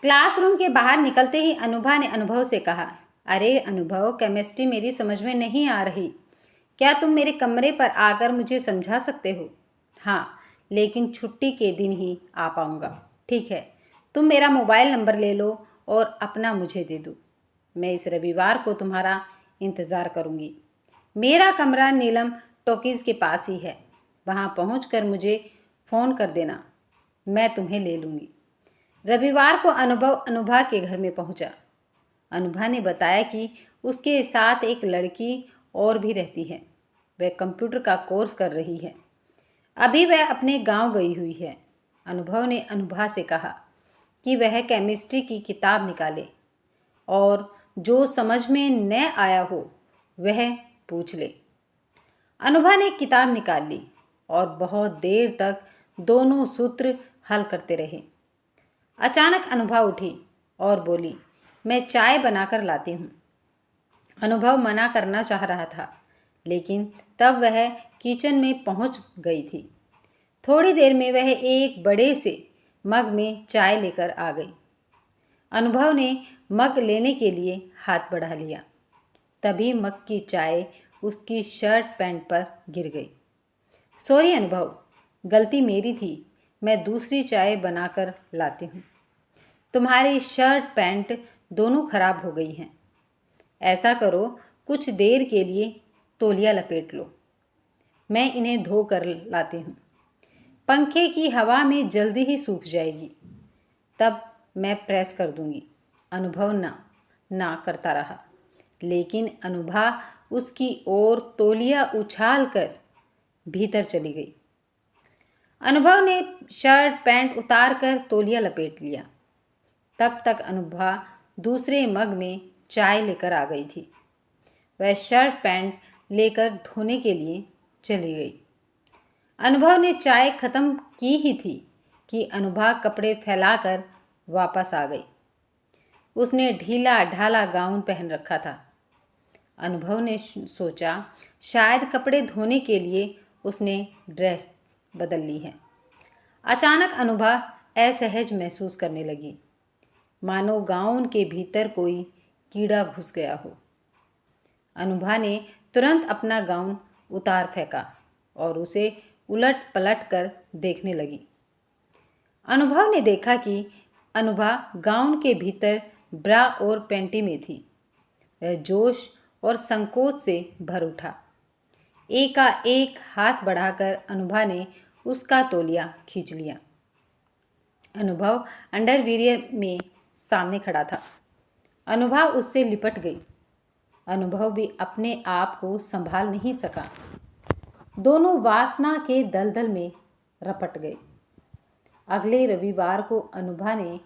Classroom के बाहर निकलते ही अनुभा ने अनुभव से कहा, अरे अनुभव, केमिस्ट्री मेरी समझ में नहीं आ रही। क्या तुम मेरे कमरे पर आकर मुझे समझा सकते हो? हाँ, लेकिन छुट्टी के दिन ही आ पाऊँगा। ठीक है, तुम मेरा मोबाइल नंबर ले लो और अपना मुझे दे दो। मैं इस रविवार को तुम्हारा इंतज़ार करूँगी। मेरा कमरा नीलम टॉकीज़ के पास ही है। वहाँ पहुँचकर मुझे फ़ोन कर देना, मैं तुम्हें ले लूँगी। रविवार को अनुभव अनुभा के घर में पहुँचा। अनुभा ने बताया कि उसके साथ एक लड़की और भी रहती है। वह कंप्यूटर का कोर्स कर रही है। अभी वह अपने गांव गई हुई है। अनुभव ने अनुभा से कहा कि वह केमिस्ट्री की किताब निकाले और जो समझ में न आया हो वह पूछ ले। अनुभा ने किताब निकाल ली और बहुत देर तक दोनों सूत्र हल करते रहे। अचानक अनुभा उठी और बोली, मैं चाय बनाकर लाती हूँ। अनुभव मना करना चाह रहा था, लेकिन तब वह किचन में पहुँच गई थी। थोड़ी देर में वह एक बड़े से मग में चाय लेकर आ गई। अनुभव ने मग लेने के लिए हाथ बढ़ा लिया। तभी मग की चाय उसकी शर्ट पैंट पर गिर गई। सॉरी अनुभव, गलती मेरी थी। मैं दूसरी चाय बनाकर लाती हूँ। तुम्हारी शर्ट पैंट दोनों खराब हो गई हैं। ऐसा करो, कुछ देर के लिए तौलिया लपेट लो। मैं इन्हें धो कर लाती हूँ। पंखे की हवा में जल्दी ही सूख जाएगी, तब मैं प्रेस कर दूँगी। अनुभव ना करता रहा, लेकिन अनुभा उसकी ओर तौलिया उछाल कर भीतर चली गई। अनुभव ने शर्ट पैंट उतार कर तौलिया लपेट लिया। तब तक अनुभा दूसरे मग में चाय लेकर आ गई थी। वह शर्ट पैंट लेकर धोने के लिए चली गई। अनुभव ने चाय खत्म की ही थी कि अनुभा कपड़े फैलाकर वापस आ गई। उसने ढीला ढाला गाउन पहन रखा था। अनुभव ने सोचा शायद कपड़े धोने के लिए उसने ड्रेस बदल ली है। अचानक अनुभा असहज महसूस करने लगी, मानो गाउन के भीतर कोई कीड़ा घुस गया हो। अनुभा ने तुरंत अपना गाउन उतार फेंका और उसे उलट पलट कर देखने लगी। अनुभव ने देखा कि अनुभा गाउन के भीतर ब्रा और पैंटी में थी। वह जोश और संकोच से भर उठा। एकाएक हाथ बढ़ाकर अनुभा ने उसका तौलिया खींच लिया। अनुभव अंडरवियर में सामने खड़ा था। अनुभा उससे लिपट गई। अनुभव भी अपने आप को संभाल नहीं सका। दोनों वासना के दलदल में रपट गए। अगले रविवार को अनुभा ने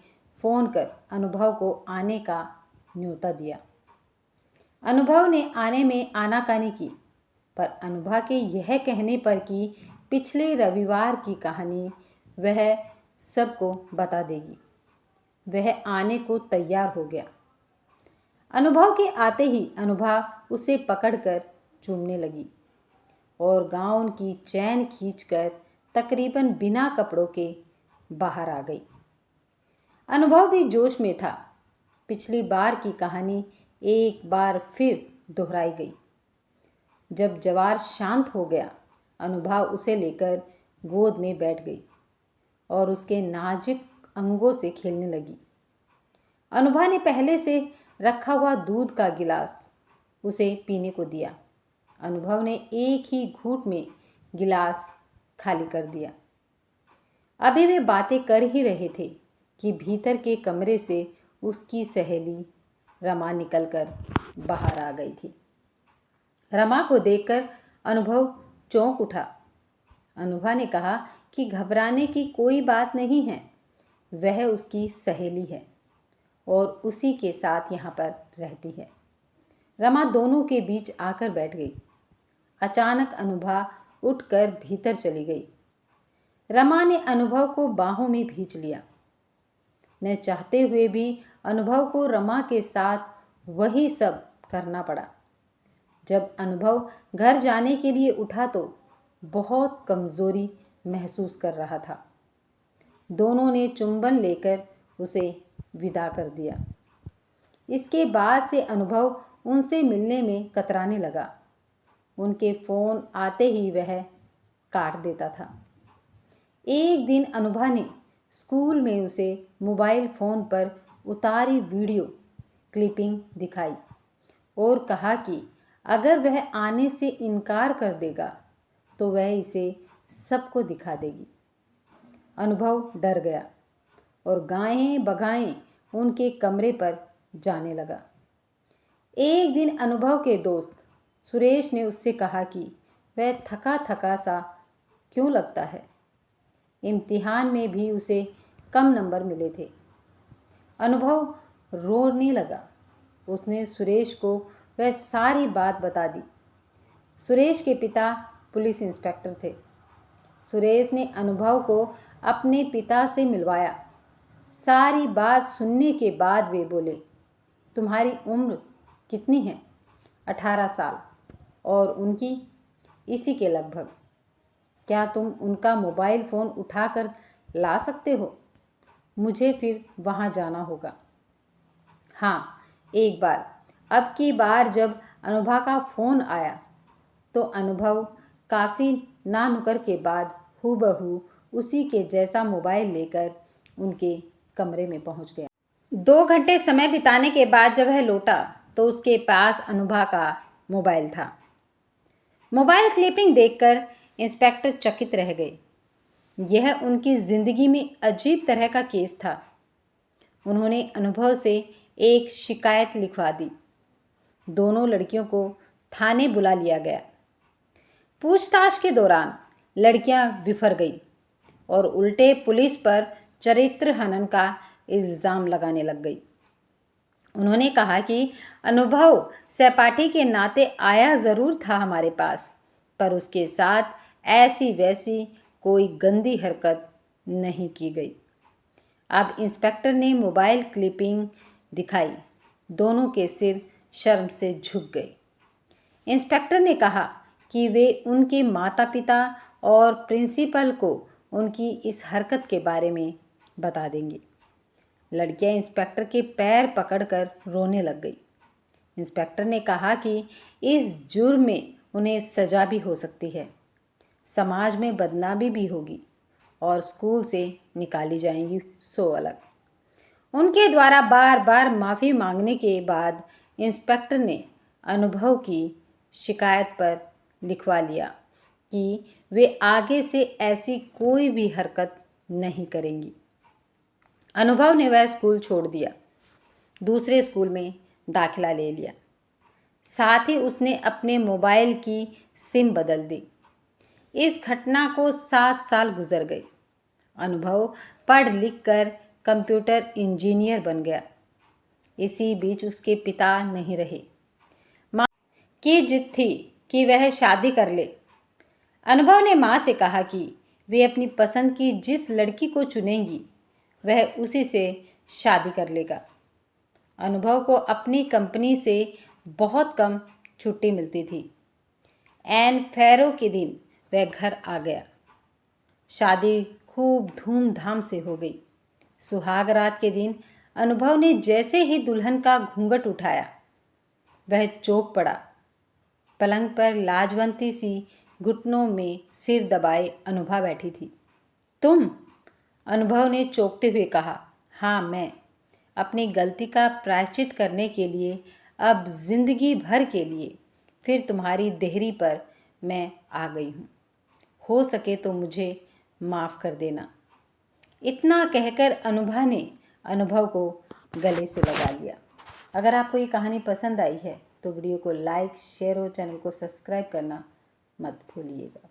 फ़ोन कर अनुभव को आने का न्योता दिया। अनुभव ने आने में आनाकानी की, पर अनुभा के यह कहने पर कि पिछले रविवार की कहानी वह सबको बता देगी, वह आने को तैयार हो गया। अनुभव के आते ही अनुभा उसे पकड़कर चूमने लगी और गाउन की चैन खींचकर तकरीबन बिना कपड़ों के बाहर आ गई। अनुभव भी जोश में था। पिछली बार की कहानी एक बार फिर दोहराई गई। जब जवार शांत हो गया, अनुभा उसे लेकर गोद में बैठ गई और उसके नाजुक अंगों से खेलने लगी। अनुभा ने पहले से रखा हुआ दूध का गिलास उसे पीने को दिया। अनुभव ने एक ही घूंट में गिलास खाली कर दिया। अभी वे बातें कर ही रहे थे कि भीतर के कमरे से उसकी सहेली रमा निकलकर बाहर आ गई थी। रमा को देखकर अनुभव चौंक उठा। अनुभा ने कहा कि घबराने की कोई बात नहीं है, वह उसकी सहेली है और उसी के साथ यहाँ पर रहती है। रमा दोनों के बीच आकर बैठ गई। अचानक अनुभा उठकर भीतर चली गई। रमा ने अनुभव को बाहों में भींच लिया। न चाहते हुए भी अनुभव को रमा के साथ वही सब करना पड़ा। जब अनुभव घर जाने के लिए उठा तो बहुत कमज़ोरी महसूस कर रहा था। दोनों ने चुंबन लेकर उसे विदा कर दिया। इसके बाद से अनुभव उनसे मिलने में कतराने लगा। उनके फ़ोन आते ही वह काट देता था। एक दिन अनुभा ने स्कूल में उसे मोबाइल फ़ोन पर उतारी वीडियो क्लिपिंग दिखाई और कहा कि अगर वह आने से इनकार कर देगा तो वह इसे सबको दिखा देगी। अनुभव डर गया और गाएं बगाएं उनके कमरे पर जाने लगा। एक दिन अनुभव के दोस्त सुरेश ने उससे कहा कि वह थका थका सा क्यों लगता है। इम्तिहान में भी उसे कम नंबर मिले थे। अनुभव रोने लगा। उसने सुरेश को वह सारी बात बता दी। सुरेश के पिता पुलिस इंस्पेक्टर थे। सुरेश ने अनुभव को अपने पिता से मिलवाया। सारी बात सुनने के बाद वे बोले, तुम्हारी उम्र कितनी है? 18 साल। और उनकी? इसी के लगभग। क्या तुम उनका मोबाइल फ़ोन उठाकर ला सकते हो? मुझे फिर वहाँ जाना होगा। हाँ, एक बार। अब की बार जब अनुभा का फ़ोन आया तो अनुभव काफ़ी नानुकर के बाद हूबहू उसी के जैसा मोबाइल लेकर उनके कमरे में पहुंच गया। 2 घंटे समय बिताने के बाद जब वह लौटा तो उसके पास अनुभा का मोबाइल था। मोबाइल क्लिपिंग देखकर इंस्पेक्टर चकित रह गए। यह उनकी ज़िंदगी में अजीब तरह का केस था। उन्होंने अनुभव से एक शिकायत लिखवा दी। दोनों लड़कियों को थाने बुला लिया गया। पूछताछ के दौरान लड़कियां बिफर गई और उल्टे पुलिस पर चरित्र हनन का इल्ज़ाम लगाने लग गई। उन्होंने कहा कि अनुभव सहपाठी के नाते आया ज़रूर था हमारे पास, पर उसके साथ ऐसी वैसी कोई गंदी हरकत नहीं की गई। अब इंस्पेक्टर ने मोबाइल क्लिपिंग दिखाई। दोनों के सिर शर्म से झुक गए। इंस्पेक्टर ने कहा कि वे उनके माता पिता और प्रिंसिपल को उनकी इस हरकत के बारे में बता देंगे। लड़कियां इंस्पेक्टर के पैर पकड़कर रोने लग गई। इंस्पेक्टर ने कहा कि इस जुर्म में उन्हें सज़ा भी हो सकती है, समाज में बदनामी भी होगी और स्कूल से निकाली जाएंगी सो अलग। उनके द्वारा बार बार माफ़ी मांगने के बाद इंस्पेक्टर ने अनुभव की शिकायत पर लिखवा लिया कि वे आगे से ऐसी कोई भी हरकत नहीं करेंगी। अनुभव ने वह स्कूल छोड़ दिया, दूसरे स्कूल में दाखिला ले लिया। साथ ही उसने अपने मोबाइल की सिम बदल दी। इस घटना को 7 साल गुजर गए। अनुभव पढ़ लिख कर कंप्यूटर इंजीनियर बन गया। इसी बीच उसके पिता नहीं रहे। माँ की जिद थी कि वह शादी कर ले। अनुभव ने माँ से कहा कि वे अपनी पसंद की जिस लड़की को चुनेंगी वह उसी से शादी कर लेगा। अनुभव को अपनी कंपनी से बहुत कम छुट्टी मिलती थी। एन फेरो के दिन वह घर आ गया। शादी खूब धूमधाम से हो गई। सुहाग रात के दिन अनुभव ने जैसे ही दुल्हन का घूंघट उठाया वह चौंक पड़ा। पलंग पर लाजवंती सी घुटनों में सिर दबाए अनुभा बैठी थी। तुम? अनुभव ने चौंकते हुए कहा, हाँ मैं। अपनी गलती का प्रायश्चित करने के लिए अब जिंदगी भर के लिए फिर तुम्हारी देहरी पर मैं आ गई हूँ। हो सके तो मुझे माफ़ कर देना। इतना कहकर अनुभा ने अनुभव को गले से लगा लिया। अगर आपको ये कहानी पसंद आई है तो वीडियो को लाइक, शेयर और चैनल को सब्सक्राइब करना मत भूलिएगा।